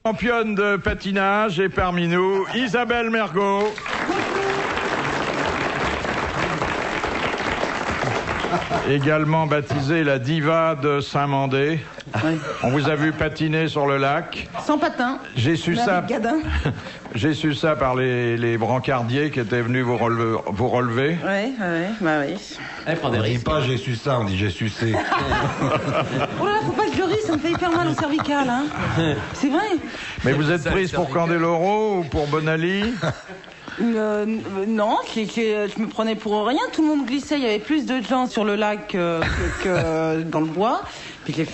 Championne de patinage et parmi nous, Isabelle Mergo. Également baptisée la diva de Saint-Mandé. Oui. On vous a vu patiner sur le lac. Sans patin. J'ai su ça. J'ai su ça par les brancardiers qui étaient venus vous relever. Oui, bah oui. On dit pas j'ai su ça, on dit j'ai sucé. Oh là là, faut pas que je ris, ça me fait hyper mal au cervical, hein. C'est vrai. Mais vous êtes prise pour Candeloro ou pour Bonali? Non, je me prenais pour rien. Tout le monde glissait. Il y avait plus de gens sur le lac que dans le bois. Puis j'ai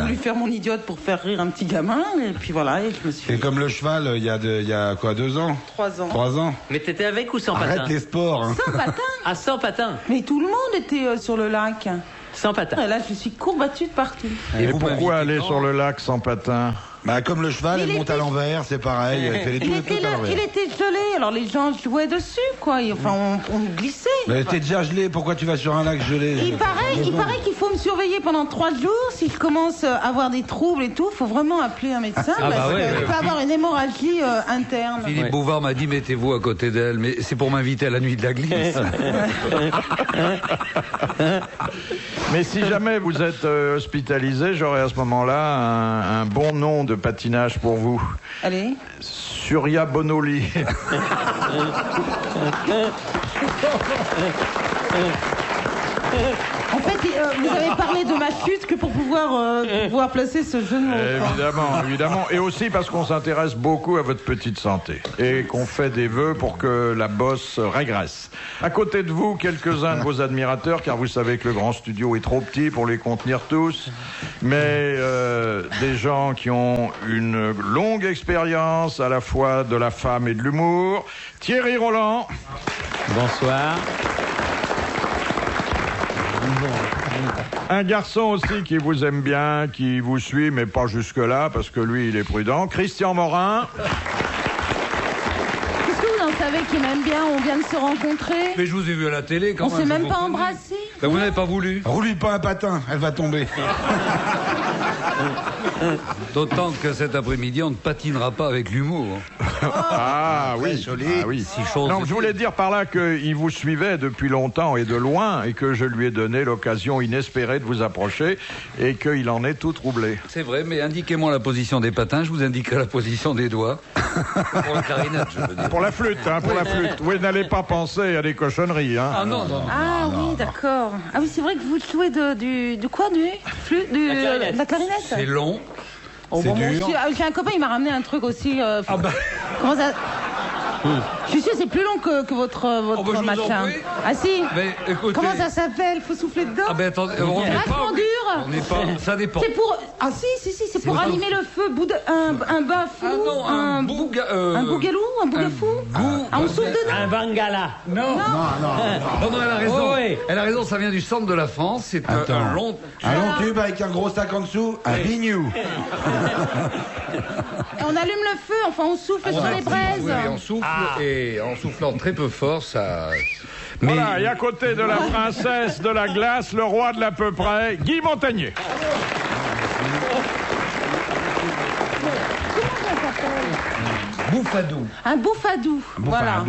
voulu faire mon idiote pour faire rire un petit gamin. Et puis voilà, et je me suis. C'est comme le cheval, il y a quoi, 2 ans? 3 ans. 3 ans. Mais t'étais avec ou sans patin? Arrête les sports. Hein. Sans patin. Ah, sans patin. Mais tout le monde était sur le lac. Sans patin. Et là, je suis courbattue de partout. Et pourquoi aller sur le lac sans patin? Bah comme le cheval, elle monte à l'envers, c'est pareil. Elle fait les Il était gelé, alors les gens jouaient dessus, quoi. Enfin, on glissait. Mais t'es déjà gelé, pourquoi tu vas sur un lac gelé? Il paraît qu'il faut me surveiller pendant 3 jours. Si je commence à avoir des troubles et tout, il faut vraiment appeler un médecin. Ah bah ouais, je peux avoir une hémorragie interne. Philippe Bouvard m'a dit mettez-vous à côté d'elle, mais c'est pour m'inviter à la nuit de la glisse. Mais si jamais vous êtes hospitalisé, j'aurai à ce moment-là un bon nom de patinage pour vous. Allez. Surya Bonoli. En fait, vous avez parlé de ma chute que pour pouvoir placer ce genou. Évidemment. Et aussi parce qu'on s'intéresse beaucoup à votre petite santé. Et qu'on fait des vœux pour que la bosse régresse. À côté de vous, quelques-uns de vos admirateurs, car vous savez que le grand studio est trop petit pour les contenir tous. Mais des gens qui ont une longue expérience à la fois de la femme et de l'humour. Thierry Roland. Bonsoir. Un garçon aussi qui vous aime bien, qui vous suit, mais pas jusque-là, parce que lui, il est prudent. Christian Morin. Qu'est-ce que vous en savez qui m'aime bien? On vient de se rencontrer. Mais je vous ai vu à la télé quand On même. s'est même pas embrassé. Ben, vous n'avez pas voulu. Roule-lui pas un patin, elle va tomber. D'autant que cet après-midi, on ne patinera pas avec l'humour. Ah oui, joli. ah oui. Si chose Non, je voulais dire par là qu'il vous suivait depuis longtemps et de loin et que je lui ai donné l'occasion inespérée de vous approcher et qu'il en est tout troublé. C'est vrai, mais indiquez-moi la position des patins, je vous indiquerai la position des doigts. Pour la clarinette, je veux dire. Pour la flûte, pour la flûte. Vous n'allez pas penser à des cochonneries, hein. Ah non. Ah oui, d'accord. Ah oui, c'est vrai que vous jouez de quoi, de la clarinette. C'est long. Oh, C'est bon, dur. J'ai un copain, il m'a ramené un truc aussi. Comment ça? Je suis sûr c'est plus long que votre bah, je vous en machin. prie. Ah si. Mais écoutez. Comment ça s'appelle? Faut souffler dedans. Ah ben attendez, on n'est Vachement pas. dur. On n'est pas. Ça dépend. C'est pour. Ah si, c'est pour allumer le feu. Un bœuf. Ah non, un bougalou, un bougafou. Ah, on souffle dedans. Un bangala. Non, elle a raison. Oh, oui. Elle a raison, ça vient du centre de la France. C'est un long. Un long tube avec un gros sac en dessous, un bignou. Et on allume le feu, enfin on souffle sur les braises. Oui, on souffle et en soufflant très peu fort, ça. Mais Voilà, et à côté de la princesse de la glace, le roi de l'à peu près, Guy Montagnier. Bouffadou. Un bouffadou. Voilà.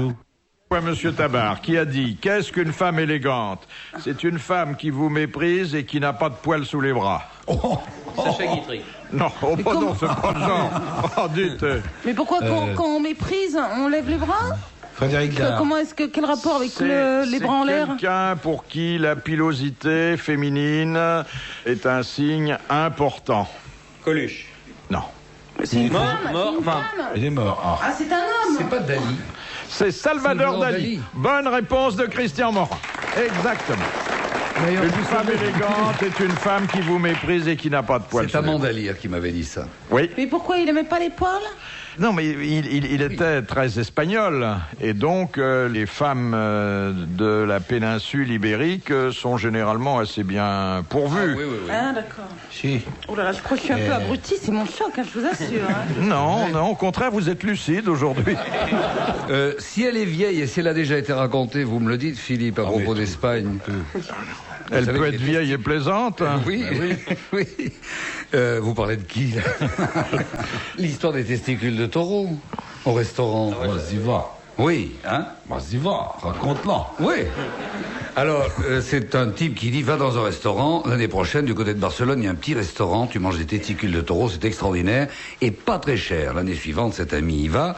Monsieur Tabar, qui a dit « Qu'est-ce qu'une femme élégante? C'est une femme qui vous méprise et qui n'a pas de poils sous les bras. Sacha Guitry. » Non, non, c'est pas le genre. Oh, dites. Mais pourquoi quand on méprise, on lève les bras? Frédéric Dard. Quel rapport avec les bras en l'air? C'est quelqu'un pour qui la pilosité féminine est un signe important. Coluche. Non. C'est une Mort, femme, mort, c'est une enfin. femme. Il est mort. Ah, c'est un homme. C'est pas Dali. C'est Salvador Salvador Dali. Dali. Bonne réponse de Christian Morin. Exactement. Une femme élégante est une femme qui vous méprise et qui n'a pas de poils. C'est Amanda Lear qui m'avait dit ça. Oui. Mais pourquoi il aimait pas les poils? Non, mais il était très espagnol. Et donc, les femmes de la péninsule ibérique sont généralement assez bien pourvues. Oui. Ah, d'accord. Si. Oh là là, je crois que je suis un peu abruti, c'est mon choc, hein, je vous assure. Hein. Non, au contraire, vous êtes lucide aujourd'hui. Si elle est vieille et si elle a déjà été racontée, vous me le dites, Philippe, à propos d'Espagne. Elle peut être vieille et plaisante. Hein. Oui, oui. Vous parlez de qui, là? L'histoire des testicules de taureau au restaurant. Vas-y, va. Oui, hein? Vas-y, va. Raconte-la. Oui. Alors, c'est un type qui dit, va dans un restaurant, l'année prochaine, du côté de Barcelone, il y a un petit restaurant, tu manges des testicules de taureau, c'est extraordinaire, et pas très cher. L'année suivante, cet ami y va,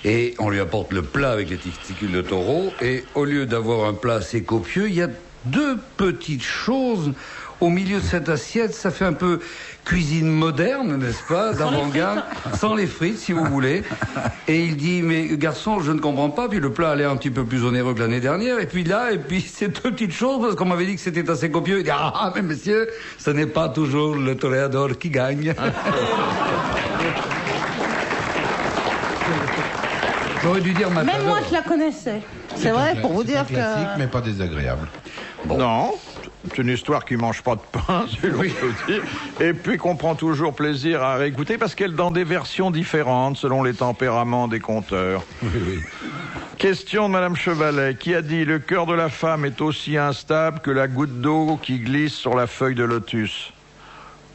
et on lui apporte le plat avec les testicules de taureau, et au lieu d'avoir un plat assez copieux, il y a 2 petites choses au milieu de cette assiette. Ça fait un peu cuisine moderne, n'est-ce pas, d'avant-garde, sans les frites, si vous voulez. Et il dit, mais garçon, je ne comprends pas. Puis le plat a l'air un petit peu plus onéreux que l'année dernière. Et puis là, ces 2 petites choses, parce qu'on m'avait dit que c'était assez copieux. Il dit, ah, mais monsieur, ce n'est pas toujours le toréador qui gagne. J'aurais dû dire maintenant. Même moi, je la connaissais. C'est vrai, pour vous dire que... Classique, mais pas désagréable. Bon. Non, c'est une histoire qui mange pas de pain, c'est l'on peut dire. Et puis qu'on prend toujours plaisir à réécouter parce qu'elle est dans des versions différentes selon les tempéraments des conteurs. Oui. Question de Madame Chevalet qui a dit: le cœur de la femme est aussi instable que la goutte d'eau qui glisse sur la feuille de lotus.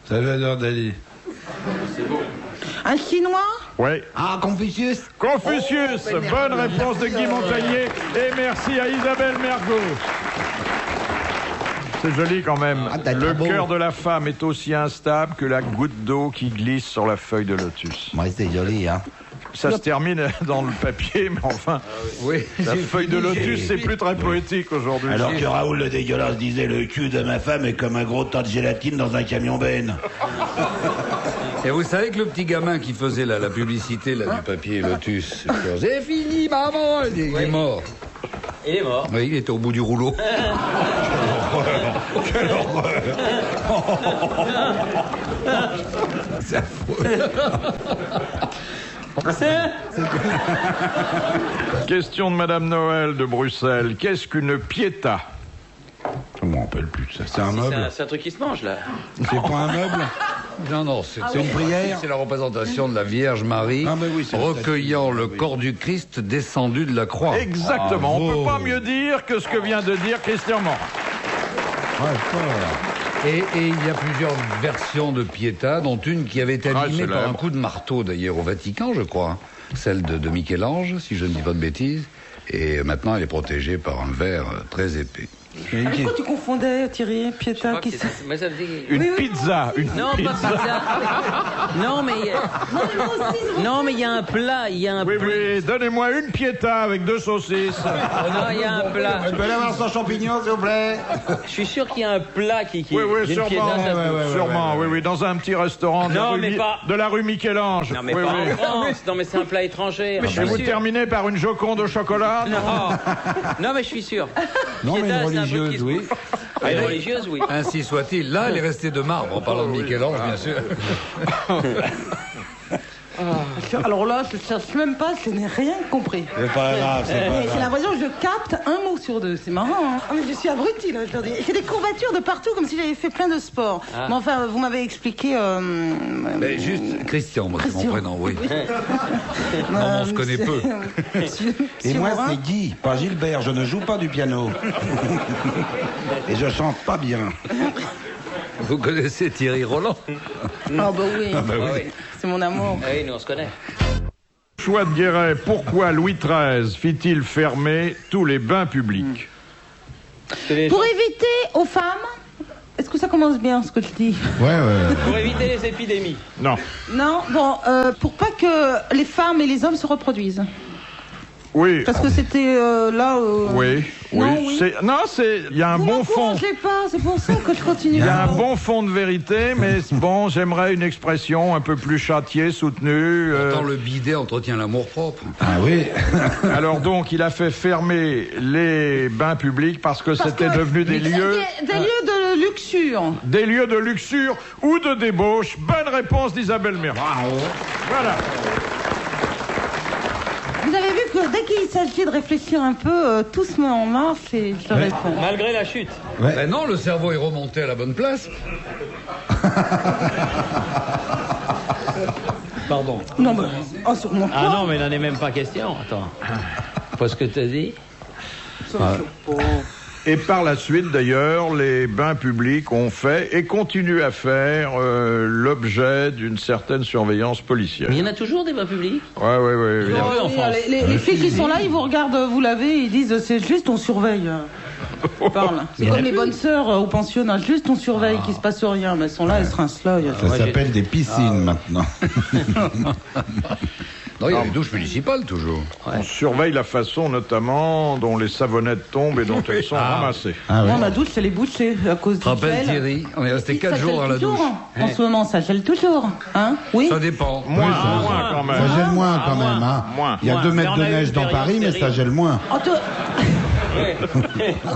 Salvador Dali. Un Chinois? Oui. Ah, Confucius. Confucius, bonne réponse de Guy Montagnier. Et merci à Isabelle Mergo. C'est joli quand même. Le cœur de la femme est aussi instable que la goutte d'eau qui glisse sur la feuille de lotus. Ouais, c'est joli, hein. Ça se termine dans le papier, mais enfin, Oui. la feuille de lotus, c'est plus très poétique aujourd'hui. Alors que Raoul le dégueulasse disait, le cul de ma femme est comme un gros tas de gélatine dans un camion benne. Et vous savez que le petit gamin qui faisait la publicité là, du papier Lotus, c'est fini, maman, il est mort. Il est mort. Oui, il était au bout du rouleau. Quelle horreur. C'est affreux. Question de Madame Noël de Bruxelles. Qu'est-ce qu'une pietà? Je m'en rappelle plus de ça. C'est un meuble. C'est un truc qui se mange, là. C'est pas un meuble. Non, c'est une prière. C'est la représentation de la Vierge Marie Ah, ben oui, c'est recueillant statue, le oui. corps du Christ descendu de la croix. Exactement. On ne peut pas mieux dire que ce que vient de dire Christian Morin. Et il y a plusieurs versions de Pietà, dont une qui avait été abîmée par un coup de marteau, d'ailleurs, au Vatican, je crois. Celle de Michel-Ange, si je ne dis pas de bêtises. Et maintenant, elle est protégée par un verre très épais. Pourquoi tu confondais, Thierry, Pietà, qui c'est? Mais ça veut dire... Une pizza. Une Non, pizza. pas pizza. Non, mais il y a un plat, il y a un Oui, plat. oui, donnez-moi une pietà avec 2 saucisses. Non, il y a un plat. Je peux l'avoir sans champignons, s'il vous plaît. Je suis sûr qu'il y a un plat qui Oui, oui, d'une sûrement. piéta, ça se- Sûrement, oui, dans un petit restaurant Non, mais pas- de la rue Michel-Ange. Non, mais Oui, pas oui. en France. Non, mais c'est un plat étranger. Et vous terminez par une Joconde au chocolat? Non, mais je suis sûr. Non, mais Pietà, une c'est un truc qui religieuse, se- oui. Ah, une religieuse, oui. Ainsi soit-il. Là, elle est restée de marbre, en parlant de Michel-Ange, bien sûr. Alors là, je ne cherche même pas, je n'ai rien compris. C'est pas grave, c'est pas Mais j'ai grave. l'impression que je capte un mot sur 2. C'est marrant, hein. Ah, mais je suis abrutie, là, aujourd'hui. J'ai des courbatures de partout, comme si j'avais fait plein de sport. Ah. Mais enfin, vous m'avez expliqué... Mais juste Christian, moi, c'est mon Christian. prénom, oui. Non, on se connaît peu. Et moi, c'est Guy, pas Gilbert. Je ne joue pas du piano. Et je chante pas bien. Vous connaissez Thierry Roland? Ah bah oui, bah oui. c'est mon amour. Ah oui, nous, on se connaît. Choix de Guéret, pourquoi Louis XIII fit-il fermer tous les bains publics? Pour éviter aux femmes... Est-ce que ça commence bien, ce que je dis? Ouais. Pour éviter les épidémies. Non. Non, bon, pour pas que les femmes et les hommes se reproduisent. Oui. Parce que c'était là... Oui. Non, oui. Il y a un bon fond. Je pas, c'est pour ça que je continue. Il y a un bon fond de vérité, mais bon, j'aimerais une expression un peu plus châtiée, soutenue. Pourtant, le bidet entretient l'amour-propre. Ah oui. Alors donc, il a fait fermer les bains publics parce que c'était devenu des lieux... Des lieux de luxure. Des lieux de luxure ou de débauche. Bonne réponse d'Isabelle Mergo. Voilà. Vous avez vu que dès qu'il s'agit de réfléchir un peu, tout se met en marche et je réponds. Malgré la chute. Ben non, le cerveau est remonté à la bonne place. Pardon. Non, mais... Oh, sur mon Ah non, mais il n'en est même pas question. Attends. Pas ce que tu as dit. Et par la suite, d'ailleurs, les bains publics ont fait et continuent à faire l'objet d'une certaine surveillance policière. Mais il y en a toujours des bains publics? Ouais. En France. Les filles qui sont là, ils vous regardent vous laver, ils disent c'est juste on surveille. Ils parlent. C'est comme les bonnes sœurs au pensionnat, juste on surveille qu'il se passe rien. Mais elles sont là, elles se rincent là. Ça s'appelle des piscines maintenant. Non, il y a les douches municipales toujours. On surveille la façon notamment dont les savonnettes tombent et dont elles sont ramassées. Ah ouais. Non, la douche, c'est les bouchées à cause du Tu te rappelles, gel. Thierry, on est resté 4 Ça jours gèle à la toujours. douche. En ce moment, ça gèle toujours. Hein? Oui. Ça dépend. Moins quand même. Ça gèle moins quand même. Hein. Moins. Il y a 2 mètres de neige dans Paris, mais ça gèle moins. En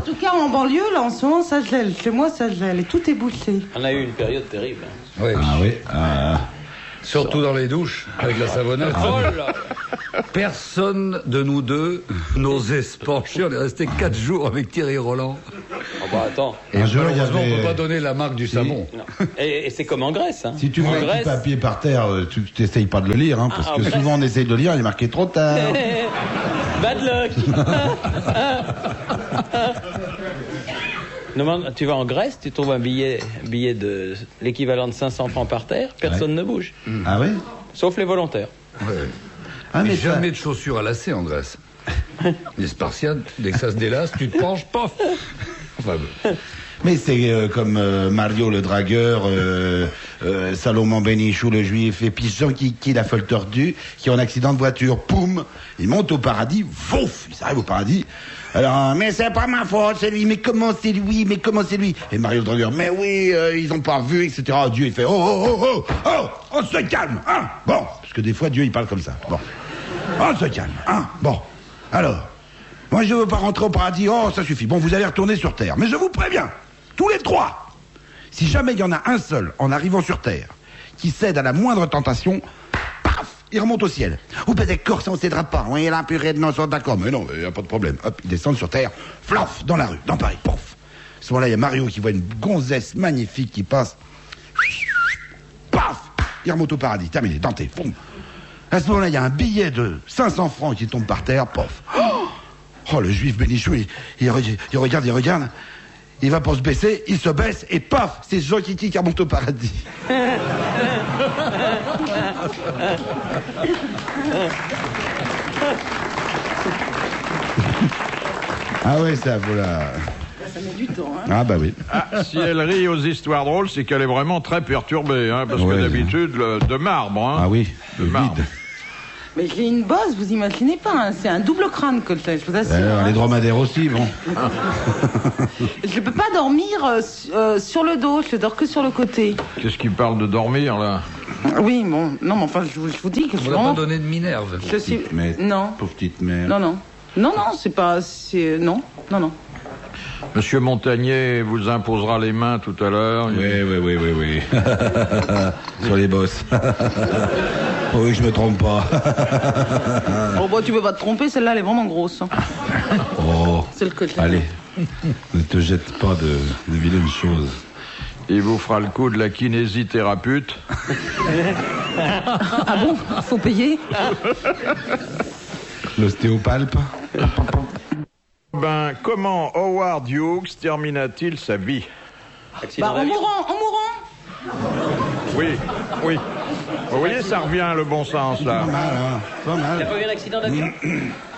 tout cas, en banlieue, là, en ce moment, ça gèle. Chez moi, ça gèle. Et tout est bouché. On a eu une période terrible. Oui. Ah oui. Surtout dans les douches, avec la savonnette. Oh là. Personne de nous deux n'osait se pencher. On est resté 4 jours avec Thierry Roland. Oh bah attends. Et Un jour, il y malheureusement, avait- on ne peut pas donner la marque du savon. Non. Et c'est comme en Grèce. Hein. Si tu en mets un petit Grèce, papier par terre, tu n'essayes pas de le lire, hein, parce Ah, que en souvent on essaye de le lire, il est marqué trop tard. bad luck. Non, tu vas en Grèce, tu trouves un billet de l'équivalent de 500 francs par terre, personne ne bouge, Ah oui sauf les volontaires. Ouais. Ah, Mais mais ça- jamais de chaussures à lacets en Grèce. Les Spartiates, dès que ça se délace, tu te penches, paf. Enfin, Mais c'est comme Mario le dragueur, Salomon Benichou le juif, et puis Jean Kiki la folle tordue, qui ont un accident de voiture. Poum, ils montent au paradis, vouf, ils arrivent au paradis. Alors, mais c'est pas ma faute, c'est lui, mais comment c'est lui, mais comment c'est lui? Et Mario le dragueur, mais oui, ils ont pas vu, etc. Dieu, il fait, on se calme, hein. Bon, parce que des fois, Dieu, il parle comme ça. Bon, on se calme, hein. Bon, alors, moi, je veux pas rentrer au paradis, oh, ça suffit. Bon, vous allez retourner sur Terre, mais je vous préviens, tous les 3, si jamais il y en a un seul, en arrivant sur Terre, qui cède à la moindre tentation, paf, il remonte au ciel. Ou peut-être corse, on ne cédera pas. Oui, la purée de non, sont d'accord. Mais non, il n'y a pas de problème. Hop, ils descendent sur Terre, flaf, dans la rue, dans Paris, pouf. À ce moment-là, il y a Mario qui voit une gonzesse magnifique qui passe. Paf, il remonte au paradis, terminé, denté, boum. À ce moment-là, il y a un billet de 500 francs qui tombe par terre, pof. Oh, le juif Bénichou, il regarde. Il va pour se baisser, il se baisse, et paf, c'est Jean Kiki qui remonte au paradis. Ah ouais, ça, voilà. Ça met du temps. Hein. Ah bah oui. Ah, si elle rit aux histoires drôles, c'est qu'elle est vraiment très perturbée, hein, parce Ouais. que d'habitude, de marbre. Hein, Ah oui, de le marbre. vide. Mais j'ai une bosse, vous imaginez pas. Hein. C'est un double crâne que j'ai, je vous assure. Alors, hein. les dromadaires aussi, bon. Je peux pas dormir sur le dos, je dors que sur le côté. Qu'est-ce qui parle de dormir, là? Oui, bon, non, mais enfin, je vous dis que on je n'a vraiment... pas donné de Minerve. Je suis... Petite mère. Non, Pauvre petite mère. non, c'est pas... Non. Monsieur Montagnier vous imposera les mains tout à l'heure. Oui. Sur les bosses. Oui, je me trompe pas. Oh, bah, tu peux pas te tromper, celle-là, elle est vraiment grosse. Hein. Oh, Celle que j'ai. allez. Ne te jette pas de vilaines choses. Il vous fera le coup de la kinésithérapeute. Ah bon? Faut payer? L'ostéopalpe. Ben, comment Howard Hughes termina-t-il sa vie? Accident Bah, en d'avion. mourant. Oui. Vous voyez, ça revient le bon sens, là. Pas mal, hein. Pas T'as mal. pas eu un accident d'avion?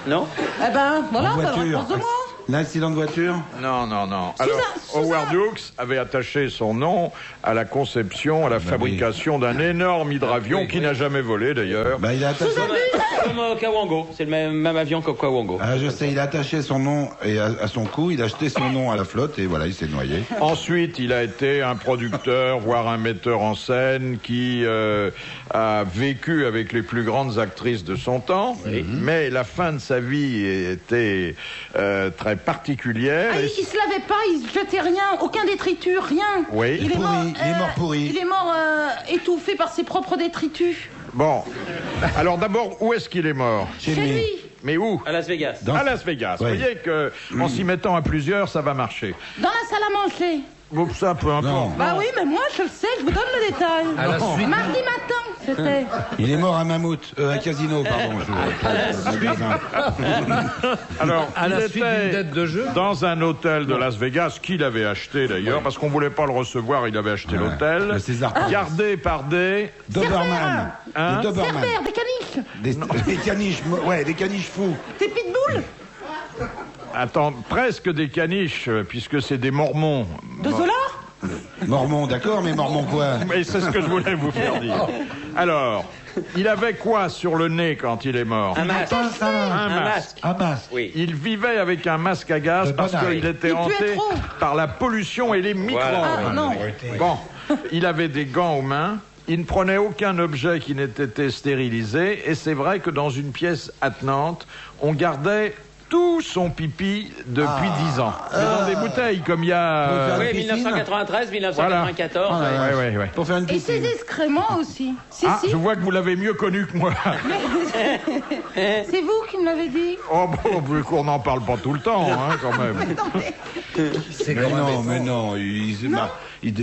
Non? Eh ben, voilà, En ça voiture. rapporte de moi. L'accident de voiture. Non. Alors, Sous Howard Hughes avait attaché son nom à la conception, à la fabrication d'un énorme hydravion qui n'a jamais volé, d'ailleurs. Bah, il a attaché. Comme Kawango, c'est le même avion que Kawango. Ah, je sais, il a attaché son nom et à son cou, il a jeté son nom à la flotte et voilà, il s'est noyé. Ensuite, il a été un producteur, voire un metteur en scène qui a vécu avec les plus grandes actrices de son temps. Mais la fin de sa vie était très particulière. Ah, il se lavait pas, il se jetait rien, aucun détritus, rien. Oui. Il est Pourri, mort, il est mort pourri. Il est mort étouffé par ses propres détritus. Bon. Alors d'abord, où est-ce qu'il est mort? Chez lui. Mais où? À Las Vegas. Dans- À Las Vegas. Ouais. Vous voyez qu'en s'y mettant à plusieurs, ça va marcher. Dans la salle à manger. Bon, ça, peu importe. Non. Bah oui, mais moi, je le sais, je vous donne le détail. À la suite. Mardi matin, c'était. Il est mort à Mammouth, à Casino, pardon. Alors, À la il suite était d'une dette de jeu. dans un hôtel de Las Vegas qu'il avait acheté d'ailleurs, parce qu'on voulait pas le recevoir, il avait acheté l'hôtel, le César Palace. gardé par des... Doberman. Hein Des Doberman. Cerbère, des caniches, Des caniches, ouais, des caniches fous. des pitbulls, Attends, presque des caniches, puisque c'est des mormons. de Zola. Mormon, d'accord, mais Mormon quoi? Mais c'est ce que je voulais vous faire dire. Alors, il avait quoi sur le nez quand il est mort? Un masque. Un masque. Ah basse. Oui. Il vivait avec un masque à gaz De parce bon qu'il était Il puait hanté trop. par la pollution et les microbes. Voilà. Ah non. Bon, il avait des gants aux mains. Il ne prenait aucun objet qui n'ait été stérilisé. Et c'est vrai que dans une pièce attenante, on gardait tout son pipi depuis 10 ans. Mais dans des bouteilles, comme il y a... Oui, piscine. 1993, 1994. Voilà. Ouais. Pour faire une Et ses piscine. excréments aussi. Si, Ah, si. je vois que vous l'avez mieux connu que moi. C'est vous qui me l'avez dit. Oh, bon, vu qu'on n'en parle pas tout le temps, hein, quand même. C'est Mais non, mais non.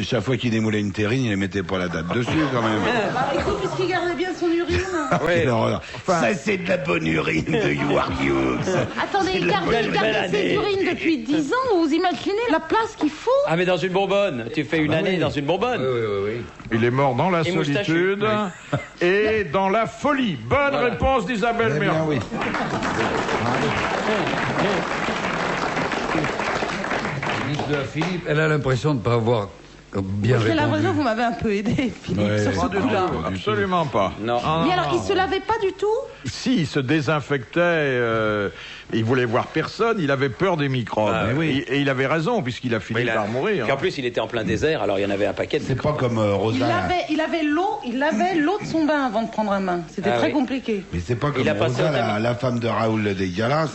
Chaque fois qu'il démoulait une terrine, il ne mettait pas la date dessus, quand même. Bah écoute, puisqu'il gardait bien son urine. Quelle horreur. Ça, c'est de la bonne urine de Howard Hughes. Attendez, il gardait ses urines depuis 10 ans. Vous imaginez la place qu'il faut? Ah, mais dans une bonbonne. Tu fais une année dans une bonbonne. Oui. Il est mort dans la Et moustachu. solitude et dans la folie. Bonne réponse d'Isabelle Eh bien, Mergo. oui. Lise de la Philippe, elle a l'impression de ne pas avoir bien J'ai l'impression que répondu. vous m'avez un peu aidé, Philippe, Ouais. sur ce Pas du coup-là. tout, absolument pas. Non. Ah, Mais alors, il se lavait pas du tout? Si, il se désinfectait, il voulait voir personne, il avait peur des microbes. Ah, oui. Et il avait raison, puisqu'il a fini Mais par mourir. Puis en plus, il était en plein désert, alors il y en avait un paquet de C'est pas comme Rosa. Il avait l'eau de son bain avant de prendre un bain. C'était Ah très oui. compliqué. Mais c'est pas comme Il a passé Rosa, au thème. la femme de Raoul le dégueulasse.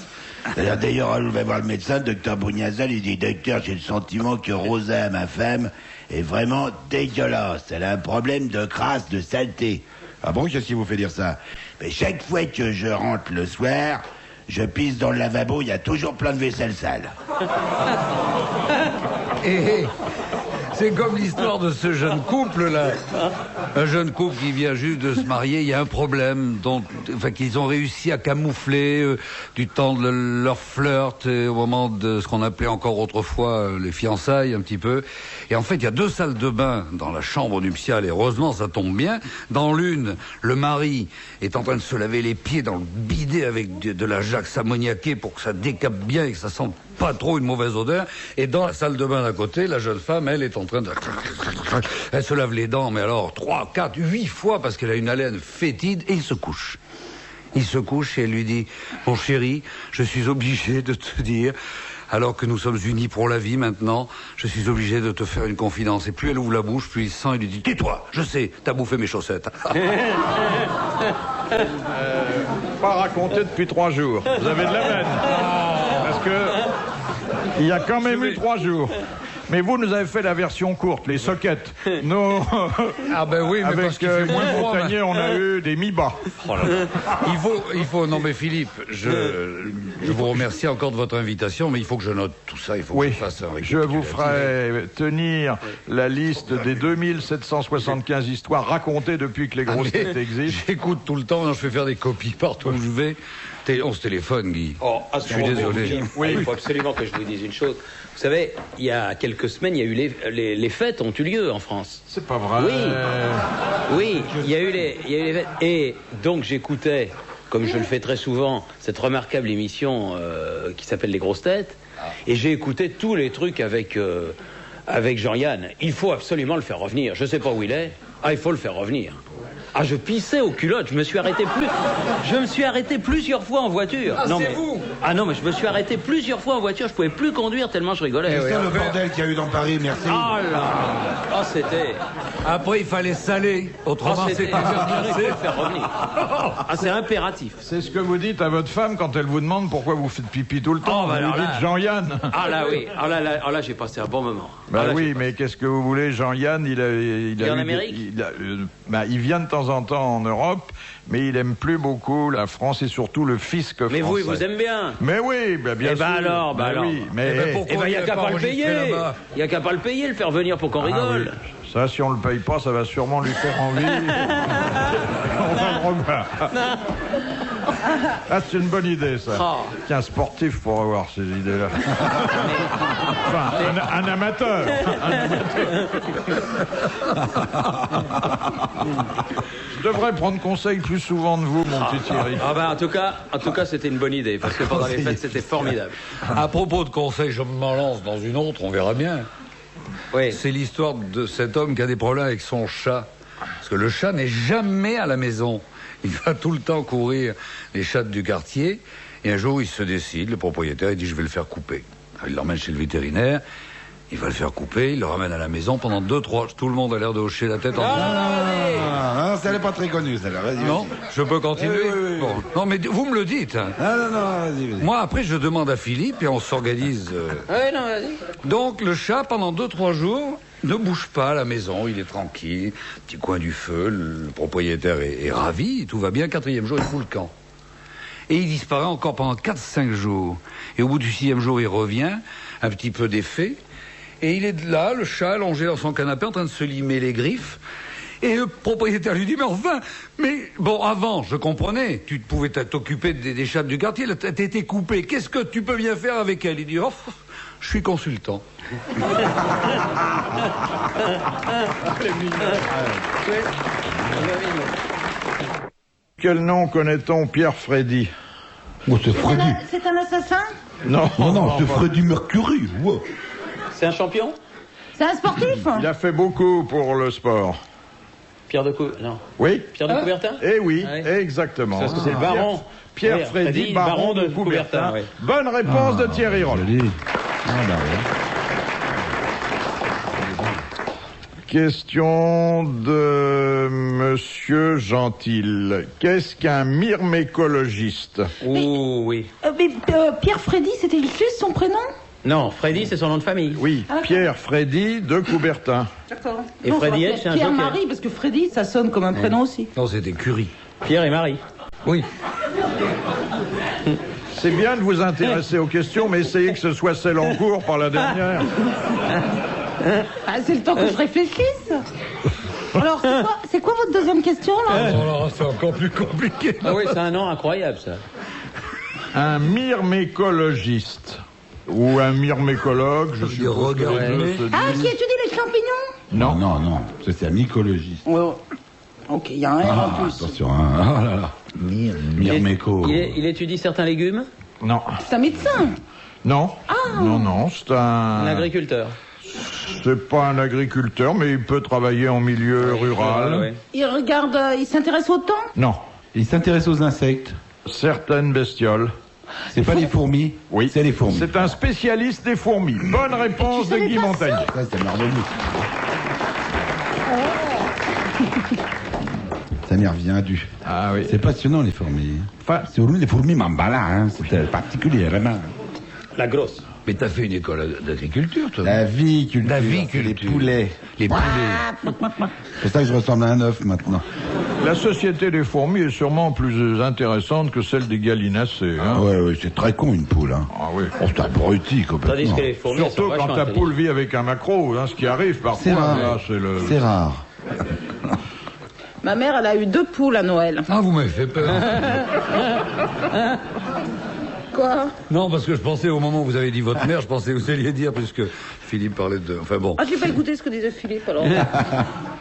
D'ailleurs, Raoul va voir le médecin, docteur Bouniazal, il dit, docteur, j'ai le sentiment que Rosa, ma femme, est vraiment dégueulasse. Elle a un problème de crasse, de saleté. Ah bon, qu'est-ce qui vous fait dire ça? Mais chaque fois que je rentre le soir, je pisse dans le lavabo, il y a toujours plein de vaisselle sale. Et c'est comme l'histoire de ce jeune couple là. Un jeune couple qui vient juste de se marier, il y a un problème qu'ils ont réussi à camoufler du temps de leur flirt au moment de ce qu'on appelait encore autrefois les fiançailles un petit peu. Et en fait, il y a 2 salles de bain dans la chambre nuptiale et heureusement ça tombe bien. Dans l'une, le mari est en train de se laver les pieds dans le bidet avec de la Jax ammoniaquée pour que ça décape bien et que ça sente pas trop une mauvaise odeur. Et dans la salle de bain d'à côté, la jeune femme, elle est en train de... Elle se lave les dents, mais alors 3, 4, 8 fois parce qu'elle a une haleine fétide et il se couche. Il se couche et elle lui dit « Mon chéri, je suis obligé de te dire, alors que nous sommes unis pour la vie maintenant, je suis obligé de te faire une confidence. » Et plus elle ouvre la bouche, plus il sent, il lui dit « Tais-toi, je sais, t'as bouffé mes chaussettes. » Pas raconté depuis 3 jours. Vous avez de la peine. Parce que il y a quand même eu 3 jours. Mais vous nous avez fait la version courte, les sockets. Nous, Ah ben oui, mais parce avec qu'il fait Guy moins froid. Montagnier, on a eu des mi-bas. Oh là là. Il faut, non mais Philippe, je vous remercie encore de votre invitation, mais il faut que je note tout ça, il faut que Oui, je fasse un je vous récapitulatif. ferai tenir la liste des 2775 histoires racontées depuis que les grosses Ah, mais têtes existent. J'écoute tout le temps, je fais faire des copies partout où je vais. On se téléphone, Guy. Oh, Je suis désolé. Oui, il faut absolument que je vous dise une chose. Vous savez, il y a quelques semaines, il y a eu les fêtes ont eu lieu en France. C'est pas vrai. Oui, il y a eu les fêtes. Et donc j'écoutais, comme je le fais très souvent, cette remarquable émission qui s'appelle Les Grosses Têtes. Et j'ai écouté tous les trucs avec Jean-Yann. Il faut absolument le faire revenir. Je sais pas où il est. Ah, il faut le faire revenir. Ah, je pissais aux culottes. Je me suis arrêté plusieurs fois en voiture. Ah, non, c'est mais... vous Ah non, mais je me suis arrêté plusieurs fois en voiture. Je pouvais plus conduire tellement je rigolais. C'est ça le bordel qu'il y a eu dans Paris, merci. Ah là. Ah, c'était. Après, il fallait saler. Autrement, Ah, c'était il faut le faire revenir. Ah, c'est impératif. C'est ce que vous dites à votre femme quand elle vous demande pourquoi vous faites pipi tout le temps. Oh, bah vous alors dites là- Jean-Yann. Ah là oui. Ah là, j'ai passé un bon moment. Bah Ah, là, oui, j'ai mais qu'est-ce que vous voulez, Jean-Yann, il est en Amérique il vient de temps temps en temps en Europe, mais il aime plus beaucoup la France et surtout le fisc français. Mais vous, il vous aime bien. Mais oui, bien sûr. Alors, Oui, mais il n'y a qu'à pas le payer. Il n'y a qu'à pas le payer, le faire venir pour qu'on rigole. Oui. Ça, si on le paye pas, ça va sûrement lui faire envie. On va le revoir. Ah, c'est une bonne idée, ça. Oh. Tiens, sportif pour avoir ces idées-là. Enfin, un amateur. Je devrais prendre conseil plus souvent de vous, mon petit Thierry. En tout cas, c'était une bonne idée, parce que pendant les fêtes, c'était formidable. À propos de conseils, je m'en lance dans une autre, on verra bien. Oui. C'est l'histoire de cet homme qui a des problèmes avec son chat. Parce que le chat n'est jamais à la maison. Il va tout le temps courir les chats du quartier. Et un jour, il se décide, le propriétaire, il dit, je vais le faire couper. Alors, il l'emmène chez le vétérinaire. Il va le faire couper, il le ramène à la maison pendant 2-3... Tout le monde a l'air de hocher la tête en disant... Non, ça n'est pas très connu, celle-là. Vas-y. Non, je peux continuer. Oui. Bon. Non, mais vous me le dites. Hein. Non, vas-y. Moi, après, je demande à Philippe et on s'organise. Vas-y. Donc, le chat, pendant 2-3 jours, ne bouge pas à la maison. Il est tranquille, petit coin du feu. Le propriétaire est ravi, tout va bien. 4e jour, il fout le camp. Et il disparaît encore pendant 4-5 jours. Et au bout du 6e jour, il revient, un petit peu défait. Et il est là, le chat, allongé dans son canapé, en train de se limer les griffes. Et le propriétaire lui dit, mais bon, avant, je comprenais, tu pouvais t'occuper des chats du quartier, t'étais coupé, qu'est-ce que tu peux bien faire avec elle? Il dit, je suis consultant. Quel nom connaît-on Pierre Freddy? Oh, c'est Freddy. C'est un assassin? Non, c'est Freddy Mercury. Wow. C'est un champion? C'est un sportif? Il a fait beaucoup pour le sport. Pierre de Coubertin? Non. Oui. Pierre de Coubertin? Eh oui, Ah oui. exactement. Parce que c'est le baron. Pierre Freddy, baron de Coubertin. Oui. Bonne réponse de Thierry Roland. Question de Monsieur Gentil. Qu'est-ce qu'un myrmécologiste? Oh, oui. Pierre Freddy, c'était juste son prénom? Non, Freddy, c'est son nom de famille. Oui, Pierre Freddy de Coubertin. D'accord. Et Freddy H, c'est un Pierre-Marie, joker. parce que Freddy, ça sonne comme un prénom aussi. Non, c'était Curie. Pierre et Marie. Oui. C'est bien de vous intéresser aux questions, mais essayez que ce soit celle en cours par la dernière. Ah, c'est le temps que je réfléchisse. Alors, c'est quoi votre deuxième question, là? Alors, c'est encore plus compliqué. Ah oui, c'est un nom incroyable, ça. Un myrmécologiste. Ou un myrmécologue, je suis regarder. Qui étudie les champignons? Non. Non, c'est un mycologiste. Ouais. Ok, il y a un R en plus. Attention, hein. Oh là là. Myrméco. Il étudie certains légumes? Non. C'est un médecin? Non. Non, c'est Un agriculteur? C'est pas un agriculteur, mais il peut travailler en milieu rural. Ouais. Il s'intéresse au temps? Non. Il s'intéresse aux insectes. Certaines bestioles. C'est pas les fourmis? Oui. C'est les fourmis. C'est un spécialiste des fourmis. Bonne réponse de Guy Montagnier. Ça, c'est merveilleux. Ça m'y revient du. Ah oui. C'est passionnant, les fourmis. Enfin, C'est les fourmis Mambala, hein. C'est particulier, vraiment. La grosse. Mais t'as fait une école d'agriculture, toi? La viculture. La viculture. Les poulets. Les poulets. C'est pour ça que je ressemble à un œuf maintenant. la société des fourmis est sûrement plus intéressante que celle des gallinacées. Hein. Ah ouais, c'est très con une poule. Hein. Ah oui. Oh, c'est abruti complètement. Tandis que les fourmis, Surtout quand ta poule vit avec un maquereau, hein, ce qui arrive parfois. C'est rare. Là, C'est rare. Ma mère, elle a eu 2 poules à Noël. Ah, vous m'avez fait peur. Quoi? Non, parce que je pensais, au moment où vous avez dit votre mère, je pensais que vous alliez dire, puisque Philippe parlait de... Enfin bon. Ah, j'ai pas écouté ce que disait Philippe, alors.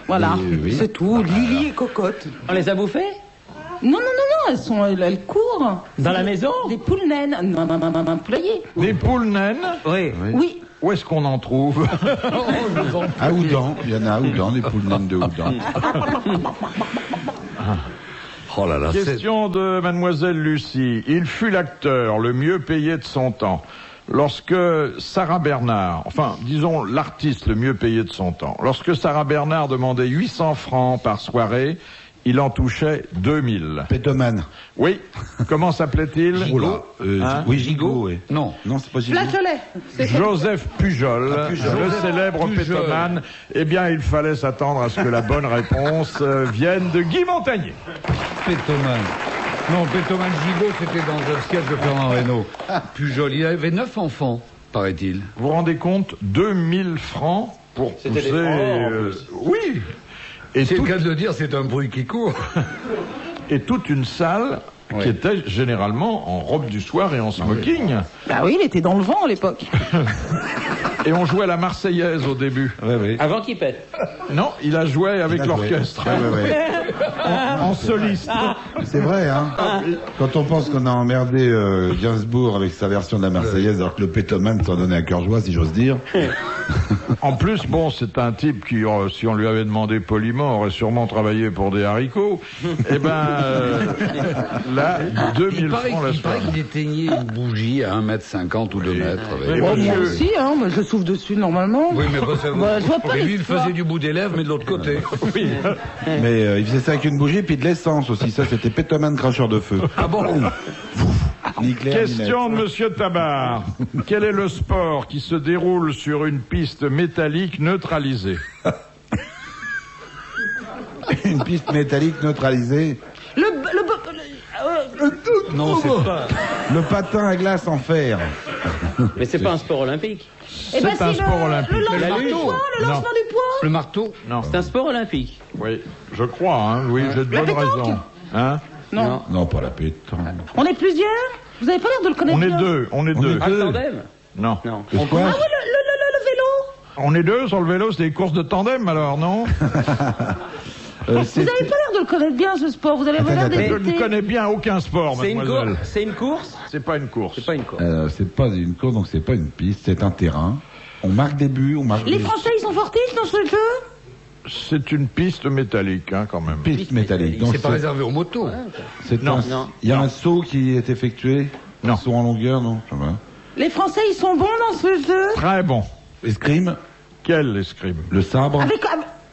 Voilà, Oui. c'est tout. Lily est cocotte. On les a bouffées? Non, elles courent. Dans la maison? Des poules naines. Non, un poulailler. Des poules naines? Oui. Oui. Où est-ce qu'on en trouve? À Oudan, il y en a à Oudan, des poules naines de Oudan. Oh là là, c'est... Question de Mademoiselle Lucie. Il fut l'acteur le mieux payé de son temps. Lorsque Sarah Bernard, enfin, disons l'artiste le mieux payé de son temps, lorsque Sarah Bernard demandait 800 francs par soirée, il en touchait 2000. Pétomane. Oui. Comment s'appelait-il? Oui, Gigot, oui. Non. Non, c'est pas Gigot. Flageolet. Joseph Pujol, le célèbre Pujol. pétomane. Eh bien, il fallait s'attendre à ce que la bonne réponse vienne de Guy Montagnier. Pétomane. Non, Pétomane Gigot, c'était dans un sketch de Fernand Reynaud. Pujol, il avait 9 enfants, paraît-il. Vous vous rendez compte? 2000 francs pour C'était pousser... des francs, en plus. Oui. Et, C'est le cas de le dire, c'est un bruit qui court. et toute une salle qui était généralement en robe du soir et en smoking. Bah oui, il était dans le vent à l'époque. Et on jouait la Marseillaise au début. Ouais, oui. Avant qu'il pète. Non, il a joué avec Il a joué. l'orchestre. Ouais, ouais. En soliste. C'est vrai, hein. Quand on pense qu'on a emmerdé Gainsbourg avec sa version de la Marseillaise, alors que le pétomane s'en donnait à cœur joie, si j'ose dire. En plus, bon, c'est un type qui, si on lui avait demandé poliment, aurait sûrement travaillé pour des haricots. Eh ben, là, 2000 francs la Il paraît soirée. qu'il éteignait une bougie à 1m50 ou 2 mètres. Et Bon, monsieur- moi aussi, hein, moi, je souffle dessus normalement. Oui, mais pas ça. Bah, je vois pas Et lui, il l'histoire. faisait du bout des lèvres, mais de l'autre côté. Oui. Mais il faisait ça avec une bougie puis de l'essence aussi. Ça, c'était pétomane cracheur de feu. Ah bon? Ni clair, ni Question de Monsieur Tabar. Quel est le sport qui se déroule sur une piste métallique neutralisée? net. Une piste métallique neutralisée. Non, c'est pas. Le patin à glace en fer. Mais c'est pas un sport olympique. C'est un sport olympique. Le lancement du poids, le Non. lancement du poids. Le marteau? Non. C'est un sport olympique. Oui, je crois, hein. Oui, j'ai de La bonnes pétanque. raisons. Hein? Non. Non, pas la pétanque. On est plusieurs. Vous avez pas l'air de le connaître On est bien. deux, on est deux. Un tandem. Non. Non. Le squash. Ah oui, le vélo. On est deux sur le vélo, c'est des courses de tandem alors, non? Vous avez pas l'air de le connaître bien ce sport. Vous avez l'air attends, Je ne d'écouter. connais bien aucun sport, C'est une mademoiselle. course. C'est une course. C'est pas une course. C'est pas une course. C'est pas une course, donc c'est pas une piste, c'est un terrain. On marque des buts, on marque Les des Français, ils sont fortifs dans ce jeu. C'est une piste métallique, hein, quand même. pistes métalliques. Donc C'est pas réservé aux motos. Non. Non. Il y a un saut qui est effectué. Non. Un saut en longueur, non? Ça va. Les Français, ils sont bons dans ce jeu. Très bon. Escrime, Quel escrime? le sabre,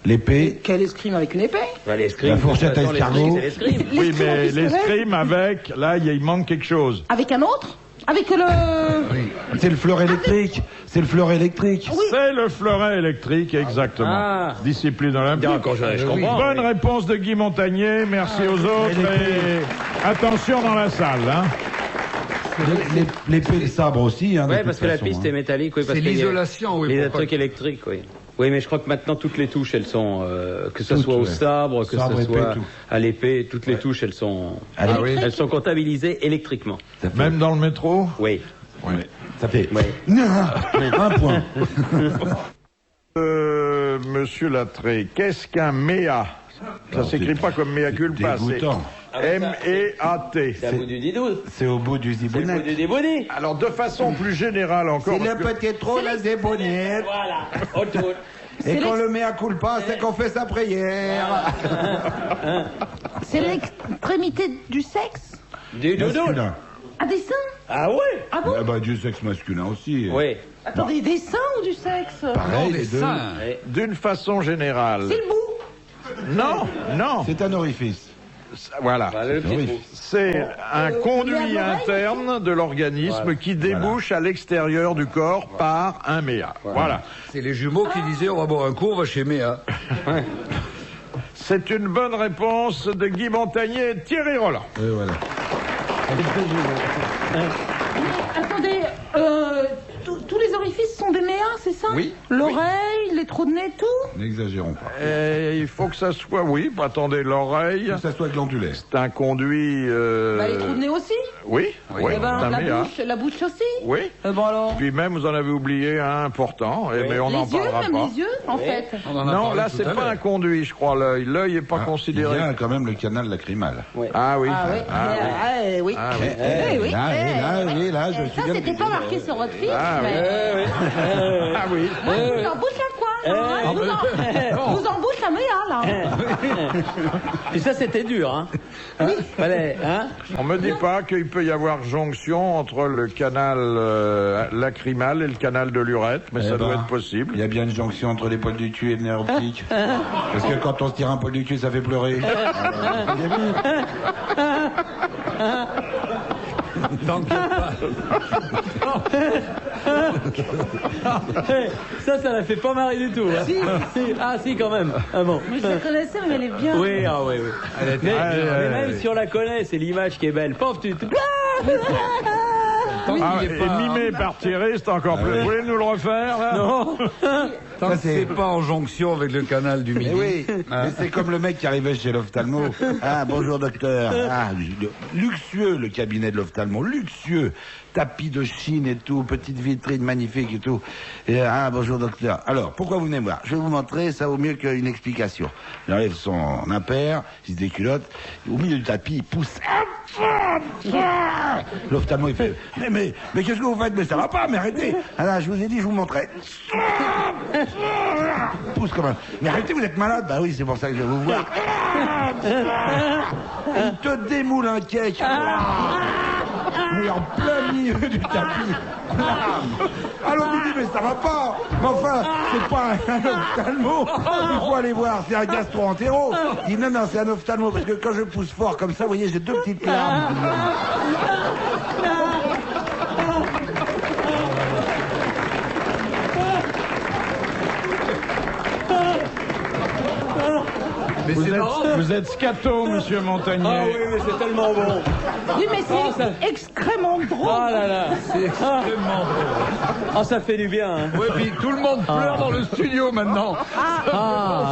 l'épée. Quel escrime avec une épée? Bah, l'escrime, La fourchette à de toute façon, escargot. l'escrime, c'est l'escrime. Oui, mais L'escrime en pistolet. l'escrime avec, là, il manque quelque chose. Avec un autre? Avec le... C'est le fleur électrique. C'est le fleur électrique. C'est le fleuret électrique, exactement. Ah. Discipline olympique. D'accord, je comprends. Bonne réponse de Guy Montagnier, merci aux autres. Et attention dans la salle, hein. L'épée, le sabre aussi. Hein, de Ouais, toute parce que la façon, piste hein. est métallique, oui. parce C'est qu'il y a- l'isolation, oui. Les pour pas- trucs électriques, oui. Oui, mais je crois que maintenant toutes les touches, elles sont, que ce Toutes, soit au ouais. sabre, que Sabre, ce épée, soit tout. à l'épée, toutes les touches, elles sont, Allez. comptabilisées électriquement. Ça fait- Même dans le métro? Oui. Oui. Ça fait. Oui. Un point. Monsieur Lattré, qu'est-ce qu'un MEA? Ça s'écrit pas comme mea culpa, c'est Dégoûtant. M-E-A-T. C'est à bout du didou. C'est au bout du C'est au bout zibounette. du dibouni. Alors, de façon plus générale encore, parce que- petit trop la zibounette. Voilà. Autour. Et quand le met à culpa, c'est qu'on fait sa prière. C'est l'extrémité du sexe. Du doudou. Masculin. À des seins. Ah ouais. Ah bon? Ah bah, du sexe masculin aussi. Oui. Attendez, des seins ou du sexe? Pareil, Non, les des deux. seins. d'une façon générale. C'est le bout. Non, non. C'est un orifice. Voilà. Bah, le petit Oui. trou. C'est un conduit l'oreille, interne de l'organisme qui débouche à l'extérieur du corps par un méa. Voilà. C'est les jumeaux qui disaient on va boire un coup, on va chez Méa. C'est une bonne réponse de Guy Montagnier et Thierry Roland. Et voilà. Attendez, tous les orifices sont des méas, c'est ça? Oui. L'oreille, les trous de nez, tout? N'exagérons pas. Et il faut que ça soit, oui, attendez, l'oreille, Que ça soit glandulaire. c'est un conduit... Bah, les trous de nez aussi? Oui, oui, Eh ben, c'est un méa. la bouche aussi? Oui. Bon alors? Puis même, vous en avez oublié un important, mais on n'en Les yeux, parlera même pas. les yeux, en fait. On en a Non, parlé là, tout c'est à pas l'heure. un conduit, je crois, l'œil. L'œil n'est pas Il y considéré. a quand même le canal lacrymal. Ah oui. Ah oui, oui. Ah oui. Oui. Là, je suis Ça, bien c'était pas marqué sur votre fiche, Ah oui. mais... Ah oui. Moi, je vous embouche la quoi, là, hein? Je vous embouche la méa, là, Puis ça, c'était dur, hein. Fallait, hein. On me dit pas qu'il peut y avoir jonction entre le canal lacrymal et le canal de l'urètre, mais ça doit être possible. Il y a bien une jonction entre les poils du cul et le nerf optique. Parce que quand on se tire un poil du cul, ça fait pleurer. Ça l'a fait pas marrer du tout. Hein. Si. Ah si, quand même. Ah bon. Mais je la connaissais, mais elle est bien. Oui, ah oui, oui. Mais même si on la connaît, c'est l'image qui est belle. Pauvre, tu... Et mimé par Thierry, c'est encore plus. Vous voulez nous le refaire, là? Non. Tant que c'est pas en jonction avec le canal du Midi. Oui, mais c'est comme le mec qui arrivait chez l'ophtalmo. Ah, bonjour docteur. Ah, luxueux le cabinet de l'ophtalmo, luxueux. Tapis de Chine et tout, petite vitrine magnifique et tout. Et bonjour docteur. Alors, pourquoi vous venez me voir? Je vais vous montrer, ça vaut mieux qu'une explication. Il enlève son impair, il se déculotte, au milieu du tapis, il pousse. L'ophtalmo, il fait, mais qu'est-ce que vous faites? Mais ça va pas, mais arrêtez. Alors, je vous ai dit, je vous montrais. Pousse comme un... Mais arrêtez, vous êtes malade. Bah oui, c'est pour ça que je vais vous voir. Il te démoule un cake. Mais en plein milieu du tapis. Alors on lui dit, mais ça va pas. Mais enfin, c'est pas un ophtalmo. Il faut aller voir, c'est un gastro-entérologue. Il dit, non, c'est un ophtalmo. Parce que quand je pousse fort comme ça, vous voyez, j'ai deux petites larmes. Vous êtes scato, monsieur Montagnier. Ah oui, mais c'est tellement bon. Oui, mais c'est extrêmement drôle. Ah là là, c'est extrêmement drôle. Ah, ça fait du bien. Hein. Ouais, puis tout le monde pleure dans le studio maintenant.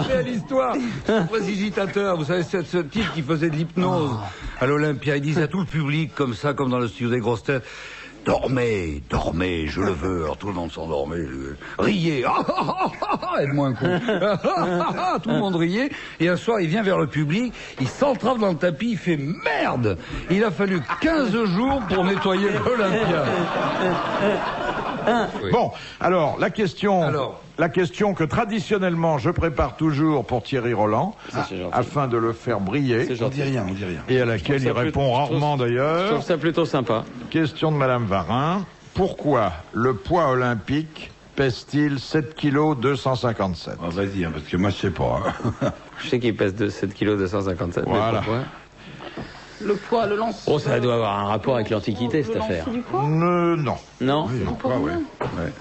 C'est à l'histoire. Le précipitateur, vous savez, ce type qui faisait de l'hypnose à l'Olympia, il disait à tout le public, comme ça, comme dans le studio des grosses têtes, dormez, dormez, je le veux. Alors tout le monde s'endormait. Riez. Aide-moi un coup. Tout le monde riait. Et un soir, il vient vers le public, il s'entrave dans le tapis, il fait merde. Il a fallu 15 jours pour nettoyer l'Olympia. Oui. Bon, alors, la question que traditionnellement je prépare toujours pour Thierry Roland, afin de le faire briller. On dit rien. Et à laquelle il répond rarement d'ailleurs. Je trouve ça plutôt sympa. Question de Madame Varin. Pourquoi le poids olympique pèse-t-il 7 kg 257? Oh, vas-y, parce que moi je sais pas. Je sais qu'il pèse 7 kg 257. Voilà. Le poids, le lance. Oh, ça doit avoir un rapport avec l'Antiquité, cette affaire. Du poids Non. Non. Oui, ouais.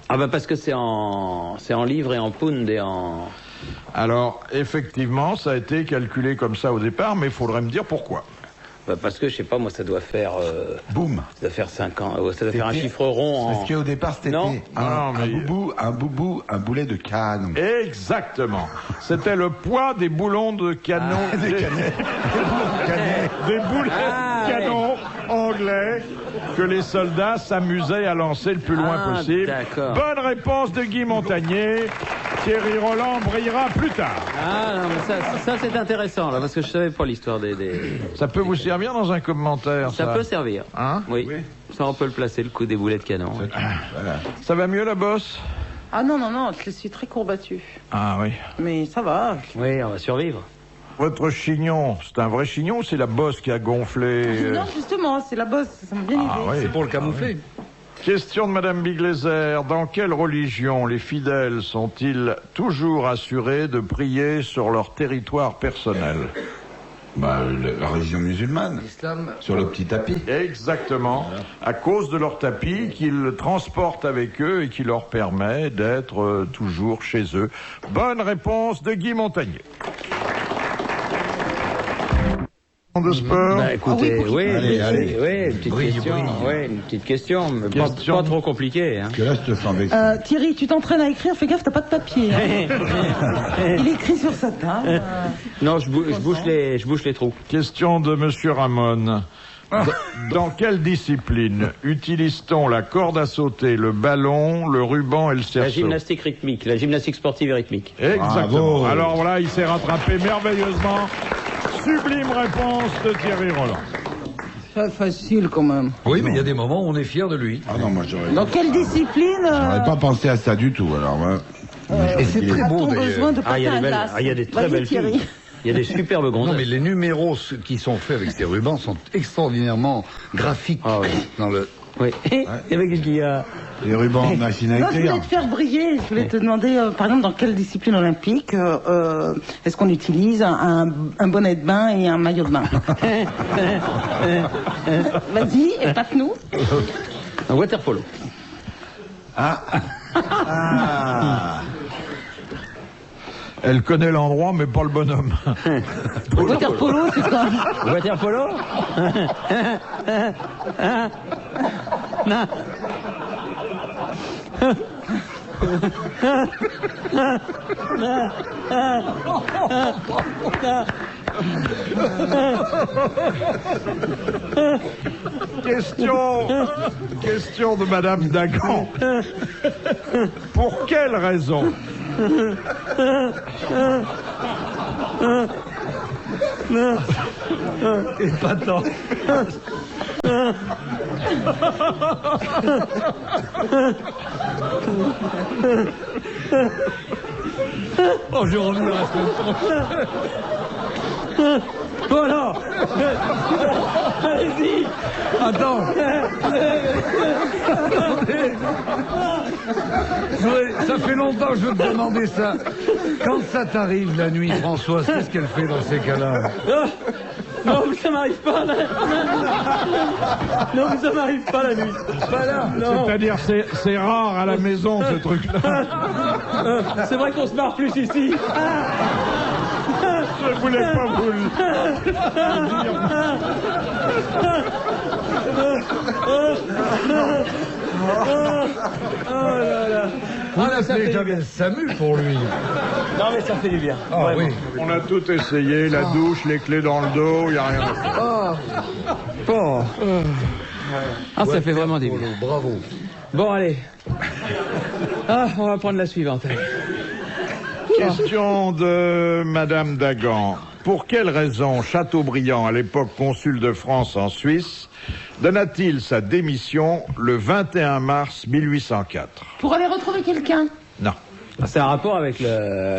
Ah bah parce que c'est en livres et en pounds et en... Alors, effectivement, ça a été calculé comme ça au départ, mais il faudrait me dire pourquoi. Bah parce que, je sais pas, moi, ça doit faire... Boum. Ça doit faire 5 ans. Ça doit faire un chiffre rond en... Parce qu'au départ, c'était un boulet de canon. Exactement. C'était le poids des boulons de canon. Des boulets de canon anglais que les soldats s'amusaient à lancer le plus loin possible. D'accord. Bonne réponse de Guy Montagnier. Thierry Roland brillera plus tard. Ah non, mais ça c'est intéressant, là, parce que je savais pas l'histoire des... Ça peut vous servir dans un commentaire, ça? Ça peut servir. Hein? Oui. Ça, on peut le placer, le coup des boulets de canon. Voilà. Ça va mieux, la bosse? Ah non, je suis très courbatue. Ah oui. Mais ça va. Oui, on va survivre. Votre chignon, c'est un vrai chignon ou c'est la bosse qui a gonflé? Non, justement, c'est la bosse, ça m'a bien aidé. Oui. C'est pour le camoufler. Question de Madame Biglézer. Dans quelle religion les fidèles sont-ils toujours assurés de prier sur leur territoire personnel? La religion musulmane. L'islam. Sur le petit tapis. Exactement. À cause de leur tapis qu'ils transportent avec eux et qui leur permet d'être toujours chez eux. Bonne réponse de Guy Montagnier. De sport. Bah écoutez, Allez. une petite question, mais pas trop compliquée. Hein. Que là, je te sens vexé. Thierry, tu t'entraînes à écrire, fais gaffe, t'as pas de papier. Hein. Il écrit sur sa table. Non, je bouche les trous. Question de Monsieur Ramon. Dans quelle discipline utilise-t-on la corde à sauter, le ballon, le ruban et le cerceau? La gymnastique rythmique, la gymnastique sportive et rythmique. Exactement. Bravo. Alors voilà, il s'est rattrapé merveilleusement. Sublime réponse de Thierry Roland. C'est facile quand même. Oui, mais il y a des moments où on est fier de lui. Ah non, moi j'aurais... Dans quelle discipline J'aurais pas pensé à ça du tout, alors. Et c'est très beau, A-t-on d'ailleurs. besoin de Ah, il y a patin des à belles, glace? il y a des très Vas-y, belles Thierry. filles. Il y a des superbes Non, gonzesses. mais les numéros qui sont faits avec ces rubans sont extraordinairement graphiques. Ah oui. Dans le... Oui. Et avec qu'est-ce qu'il y a? Les rubans de machine à Non, je écrire. voulais te faire briller. Je voulais te demander, par exemple, dans quelle discipline olympique est-ce qu'on utilise un bonnet de bain et un maillot de bain? Vas-y, épate-nous. Un water-polo. Ah. Elle connaît l'endroit, mais pas le bonhomme. Water polo, c'est quoi? Water-polo? Question de Madame Dagan. Pour quelle raison Épatant. Oh, je reviens la semaine prochaine. Voilà. Allez-y. Attends. Ça fait longtemps que je veux te demander ça. Quand ça t'arrive la nuit, Françoise, qu'est-ce qu'elle fait dans ces cas-là? Non, mais ça m'arrive pas là. Non, mais ça m'arrive pas la nuit. Pas là. Non. C'est-à-dire, c'est rare à la maison, ce truc-là. C'est vrai qu'on se marre plus ici. Je voulais pas vous le... On a fait jamais SAMU pour lui. Non, mais ça fait du bien. Ah Vraiment. oui. On a tout essayé, la douche, les clés dans le dos, il n'y a rien à faire. Bon. Ah, ça fait vraiment du bien. Bravo. Bon, allez. Ah, on va prendre la suivante. Allez. Question de Madame Dagan. Pour quelle raison Chateaubriand, à l'époque consul de France en Suisse, donna-t-il sa démission le 21 mars 1804? Pour aller retrouver quelqu'un. Non. C'est un rapport avec le...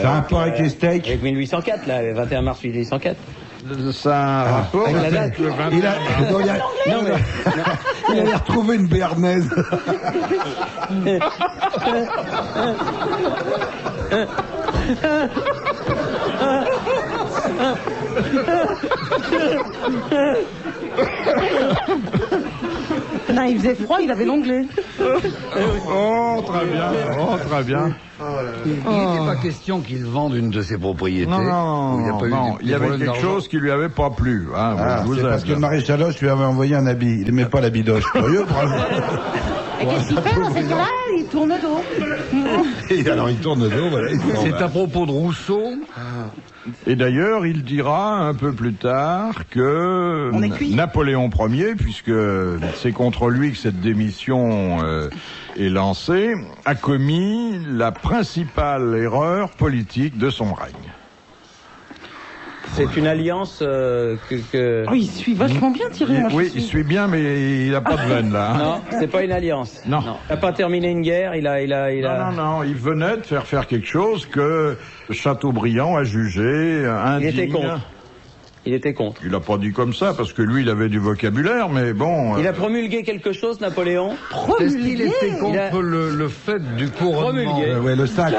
Ça a un rapport avec les steaks? Avec 1804, là, le 21 mars 1804. C'est un rapport avec la avec date. le 21 Il a, non, Non, mais... il a retrouvé une béarnaise. Non, il faisait froid, il avait l'onglet. Oh, très bien. Oh, très bien. Il n'était pas question qu'il vende une de ses propriétés. Non, Il n'y a pas eu non, des il y avait problèmes quelque d'argent. chose qui lui avait pas plu. Hein, Ah, vous c'est parce que êtes. le maréchal Hoche lui avait envoyé un habit. Il n'aimait pas l'habit d'Hoche. Curieux, bravo. Et qu'est-ce qu'il fait dans ces cas-là? Il tourne dos. Et alors il tourne le dos, voilà. C'est à propos de Rousseau. Et d'ailleurs, il dira un peu plus tard que On est cuit. Napoléon Ier, puisque c'est contre lui que cette démission est lancée, a commis la principale erreur politique de son règne. C'est une alliance que... Oh, il suit vachement bien, Thierry. Moi, je Oui, suis- il suit bien, mais il n'a pas de veine là. hein. Non, c'est pas une alliance. Non. Il n'a pas terminé une guerre, il a... Non, non, il venait de faire quelque chose que Chateaubriand a jugé indigne. Il était contre. Il était contre. Il n'a pas dit comme ça, parce que lui, il avait du vocabulaire, mais bon... Il a promulgué quelque chose, Napoléon? Est-ce qu'il était contre Il a- le fait du couronnement? Promulgué. Ouais, le sacre.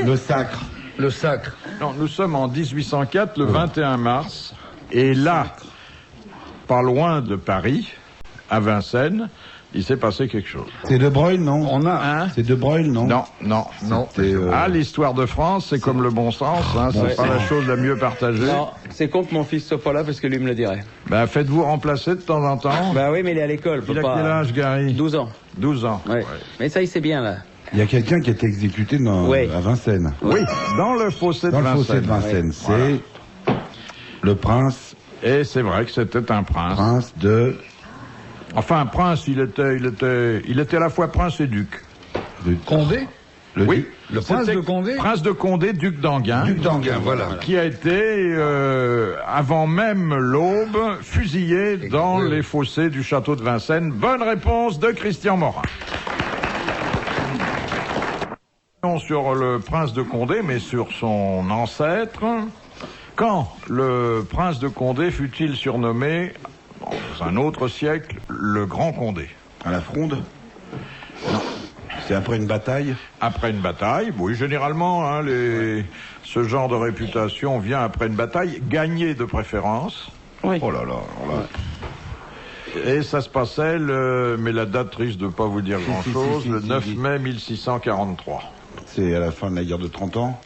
Le sacre. Le sacre. Non, nous sommes en 1804, le 21 mars, et là, pas loin de Paris, à Vincennes, il s'est passé quelque chose. C'est De Broglie, non? On a... Hein? C'est De Broglie, non? Non, non, non. C'était, Ah, l'histoire de France, c'est comme le bon sens, hein, c'est Ouais. pas la chose la mieux partagée. Non, c'est con que mon fils soit pas là parce que lui me le dirait. Ben, faites-vous remplacer de temps en temps. Bah oui, mais il est à l'école. Il peut a pas... quel âge, Gary? 12 ans. 12 ans. Ouais. Mais ça, il sait bien, là. Il y a quelqu'un qui a été exécuté à Vincennes. Oui, dans le fossé Dans de le Vincennes. fossé de Vincennes. C'est le prince Et c'est vrai que c'était un prince. de... Enfin, un prince, il était à la fois prince et duc. Condé? Oui. Le prince C'était de Condé? Prince de Condé, duc d'Enghien. Duc d'Enghien, voilà. Qui a été, avant même l'aube, fusillé dans oui. les fossés du château de Vincennes. Bonne réponse de Christian Morin. Sur le prince de Condé, mais sur son ancêtre. Quand le prince de Condé fut-il surnommé, dans un autre siècle, le Grand Condé? À la Fronde? Non. C'est après une bataille? Après une bataille, oui, généralement, hein, ce genre de réputation vient après une bataille, gagnée de préférence. Oui. Oh là là, Et ça se passait, mais la date risque de ne pas vous dire grand-chose, le 9 mai 1643. C'est à la fin de la guerre de 30 ans?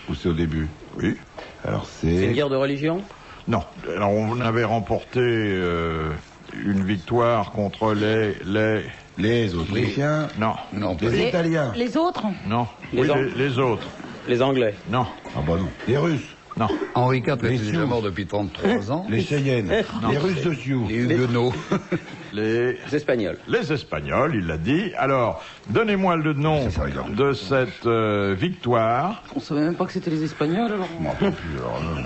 Ou c'est au début? Oui. Alors C'est une guerre de religion? Non. Alors on avait remporté une victoire contre les Autrichiens? Non. Non, Les Italiens? Les autres? Non. Les les autres. Les Anglais? Non. Ah bah non. Les Russes? Non. Henri IV Les était déjà Sioux. mort depuis 33 ans. Les Cheyennes? Les Russes de Sioux? Les Huguenots. Les Espagnols. Les Espagnols, il l'a dit. Alors, donnez-moi le nom de cette victoire. On savait même pas que c'était les Espagnols, alors. Je m'en rappelle plus, alors là.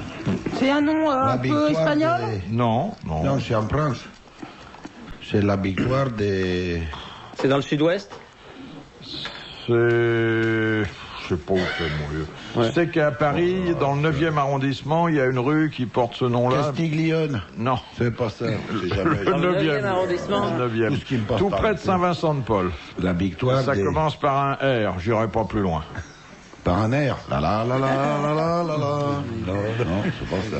C'est un nom un peu espagnol? Non, non. Non, c'est en France. C'est la victoire des... C'est dans le sud-ouest? C'est... Je sais pas où c'est, mon vieux. Ouais. Je sais qu'à Paris, dans le 9e arrondissement, il y a une rue qui porte ce nom-là. Castiglione? Non. C'est pas ça. C'est jamais... Dans le 9e arrondissement? Le 9e. Tout ce qui me passe Tout par près la de tête. Saint-Vincent-de-Paul. La victoire Ça des... commence par un R, j'irai pas plus loin. Par un air. La la la la la la la la. Non, c'est pas ça.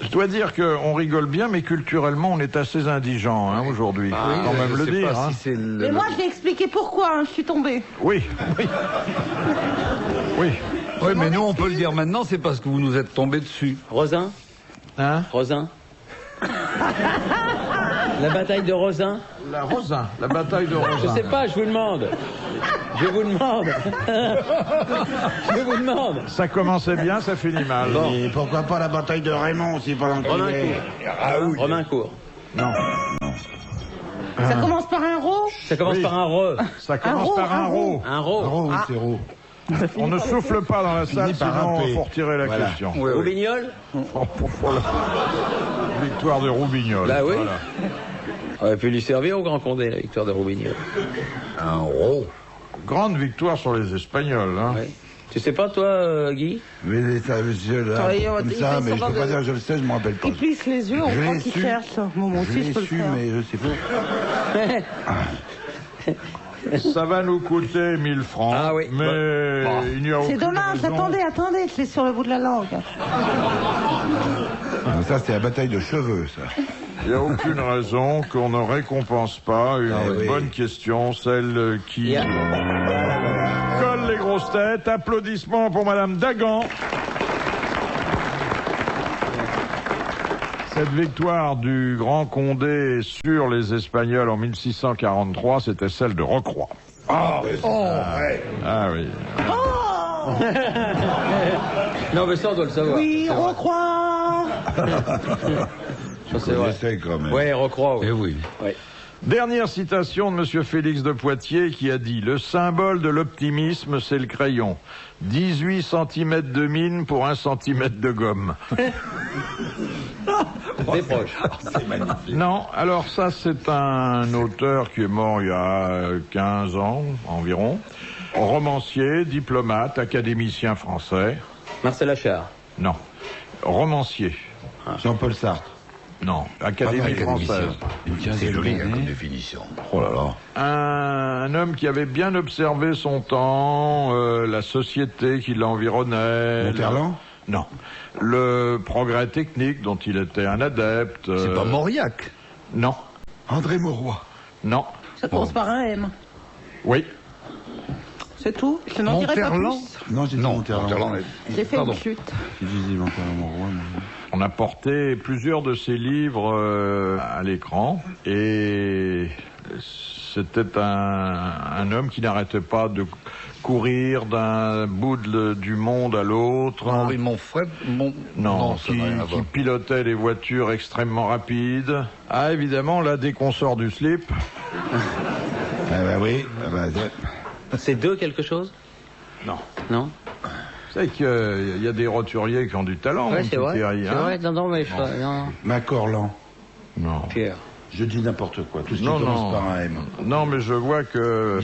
Je dois dire qu'on rigole bien, mais culturellement, on est assez indigent hein, aujourd'hui. Faut quand même le dire. Hein. Mais moi, je vais expliquer pourquoi je suis tombée. Oui, oui. Oui. Oui, mais nous, on peut le dire maintenant, c'est parce que vous nous êtes tombés dessus. Rosin? Hein? Rosin? La bataille de Rosin? La Rosin, la bataille de Rosin. Je sais pas, je vous demande. Je vous demande. Je vous demande. Ça commençait bien, ça finit mal. Et pourquoi pas la bataille de Raymond si pendant qu'il est... Romaincourt. Non. Ça commence par un ro? Ça commence Oui. par un re. Ça commence ro, par un un ro. Un ro. Rho, oui, c'est Rho. On ne souffle pas dans la salle, par un sinon P. il faut retirer la Voilà. question. Oui, oui. Roubignol? Voilà. Victoire de Roubignol. Bah oui. Voilà. On aurait pu lui servir au Grand Condé, la victoire de Roubignol. Un rond. Grande victoire sur les Espagnols. Hein. Oui. Tu sais pas, toi, Guy? Mais ça, monsieur, là, Travailler, comme il ça, fait mais je semblant peux pas de- dire, je le sais, je me rappelle pas. Il plisse les yeux, on Je croit l'ai qu'il su. cherche. Moi Je aussi, je l'ai peux le su, faire. mais je sais pas. Ça va nous coûter 1000 francs. Ah oui. Mais il n'y a C'est aucune dommage, raison. attendez, je l'ai sur le bout de la langue. Ah, ça, c'est la bataille de cheveux, ça. Il n'y a aucune raison qu'on ne récompense pas une Ah oui. bonne question, celle qui Yeah. colle les grosses têtes. Applaudissements pour Madame Dagan. Cette victoire du Grand Condé sur les Espagnols en 1643, c'était celle de Rocroi. Ah oui. Non, mais ça, on doit le savoir. Oui, on croit. Ça, c'est vrai. J'essaie quand même. Ouais, recrois. Eh oui. Ouais. Dernière citation de Monsieur Félix de Poitiers qui a dit « Le symbole de l'optimisme, c'est le crayon. 18 cm de mine pour 1 cm de gomme. » C'est proche. Non, alors ça c'est un auteur qui est mort il y a 15 ans environ. Romancier, diplomate, académicien français. Marcel Achard. Non. Romancier. Jean-Paul Sartre. Non. Académie française. C'est joli comme définition. Oh là là. Un homme qui avait bien observé son temps, la société qui l'environnait. Monterland? Non. Le progrès technique dont il était un adepte. C'est pas Mauriac. Non. André Mauroy. Non. Ça commence par un M. Oui. C'est tout. Je n'en dirai pas Monterland. plus. Non, j'ai dit Monterland. J'ai fait Pardon. une chute. J'ai dit Monterland Mauroy, moi. On a porté plusieurs de ses livres à l'écran et c'était un homme qui n'arrêtait pas de courir d'un bout du monde à l'autre. Henri Monfred. Non, ça n'a rien à qui voir. pilotait les voitures extrêmement rapides. Ah, évidemment, là, dès qu'on sort du slip. Ah bah oui. Ah bah, C'est deux quelque chose? Non. Non? Vous savez qu'il y a des roturiers qui ont du talent, Ouais, mon c'est petit vrai. Thierry, C'est hein. vrai, non, mais je non. Macorlan. Non. Pierre. Je dis n'importe quoi, tout ce qui commence par un M. Non, mais je vois que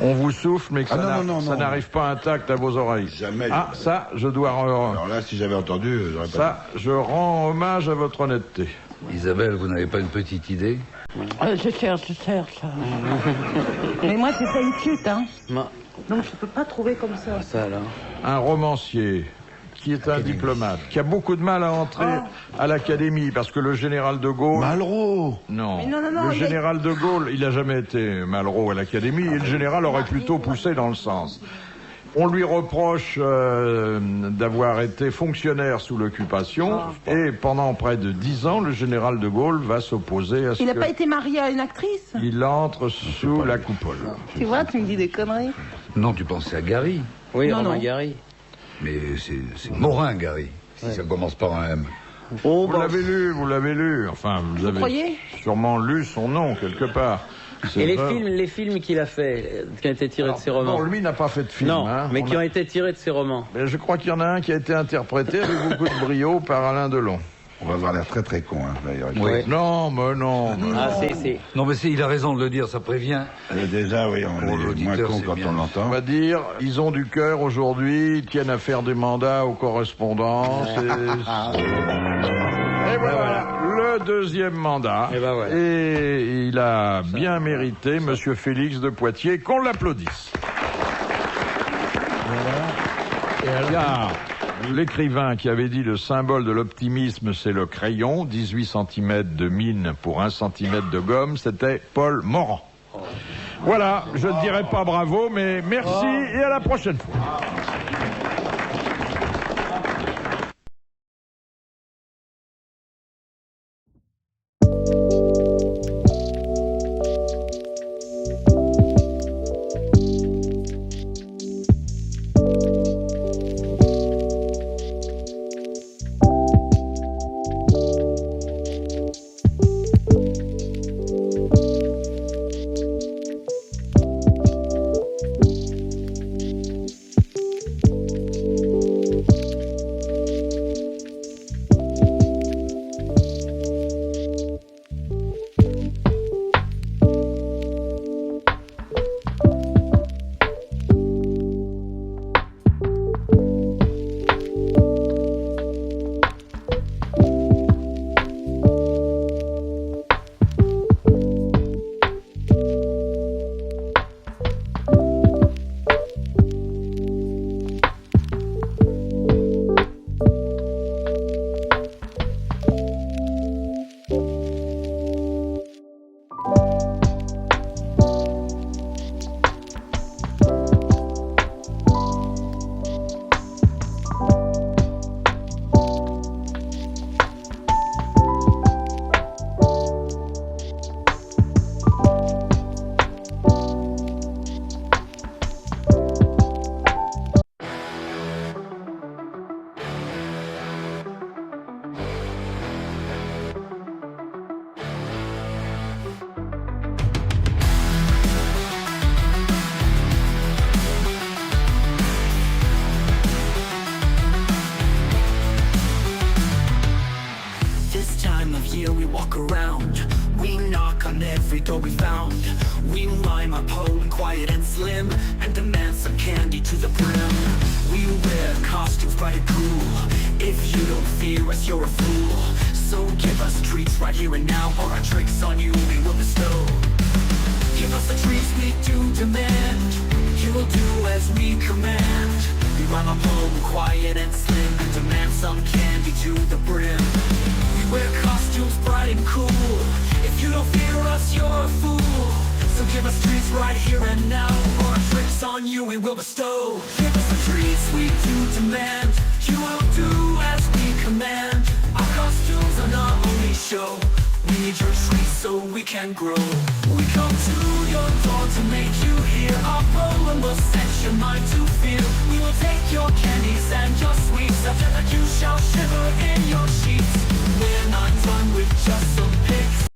on vous souffle, mais que ça n'arrive pas intact à vos oreilles. Jamais. Ah, ça, je dois... Alors là, si j'avais entendu, j'aurais pas... Ça, je rends hommage à votre honnêteté. Isabelle, vous n'avez pas une petite idée? Je cherche. Mais moi, c'est pas une cute, hein. Non. Donc, je peux pas trouver comme ça. Ça, alors. Un romancier qui est un diplomate, qui a beaucoup de mal à entrer à l'académie, parce que le général de Gaulle... Malraux. Non. Mais non, Le général de Gaulle, il n'a jamais été Malraux à l'académie, et le général aurait plutôt poussé dans le sens. On lui reproche d'avoir été fonctionnaire sous l'occupation, et pendant près de 10 ans, le général de Gaulle va s'opposer à ce Il n'a pas été marié à une actrice? il entre sous la coupole. Tu vois, tu me dis des conneries. Non, tu pensais à Gary. Oui, Non, Romain non. Gary. Mais c'est Morin, Gary, si ça commence par un M. Oh, Vous l'avez lu. Enfin, vous avez croyez sûrement lu son nom quelque part. C'est Et vrai. les films qu'il a fait, qui ont été tirés de ses romans. Non, lui n'a pas fait de film. Non, hein. mais qui ont été tirés de ses romans. Mais je crois qu'il y en a un qui a été interprété avec beaucoup de brio par Alain Delon. On va avoir l'air très très con, hein, d'ailleurs. Oui. Non, mais non. Ah, c'est. Non, mais il a raison de le dire, ça prévient. Déjà, oui, on Pour est moins l'auditeur, con c'est quand bien. on On l'entend. va dire, ils ont du cœur aujourd'hui, ils tiennent à faire des mandats aux correspondants. Et voilà, le deuxième mandat. Et ben voilà. Et il a bien mérité, Monsieur Félix de Poitiers, qu'on l'applaudisse. Car l'écrivain qui avait dit le symbole de l'optimisme, c'est le crayon, 18 cm de mine pour 1 cm de gomme, c'était Paul Morand. Voilà, je ne dirai pas bravo, mais merci et à la prochaine fois. door we found. We mime our pole, quiet and slim, and demand some candy to the brim. We wear costumes bright and cool. If you don't fear us, you're a fool. So give us treats right here and now, or our tricks on you we will bestow. Give us the treats we do demand. You will do as we command. We rhyme our poem quiet and slim, and demand some candy to the brim. We wear costumes bright and cool. If you don't fear us, you're a fool. So give us treats right here and now, or our tricks on you we will bestow. Give us the treats we do demand. You will do as we command. Our costumes are not only show. We need your treats so we can grow. We come to your door to make you hear our poem will set your mind to feel.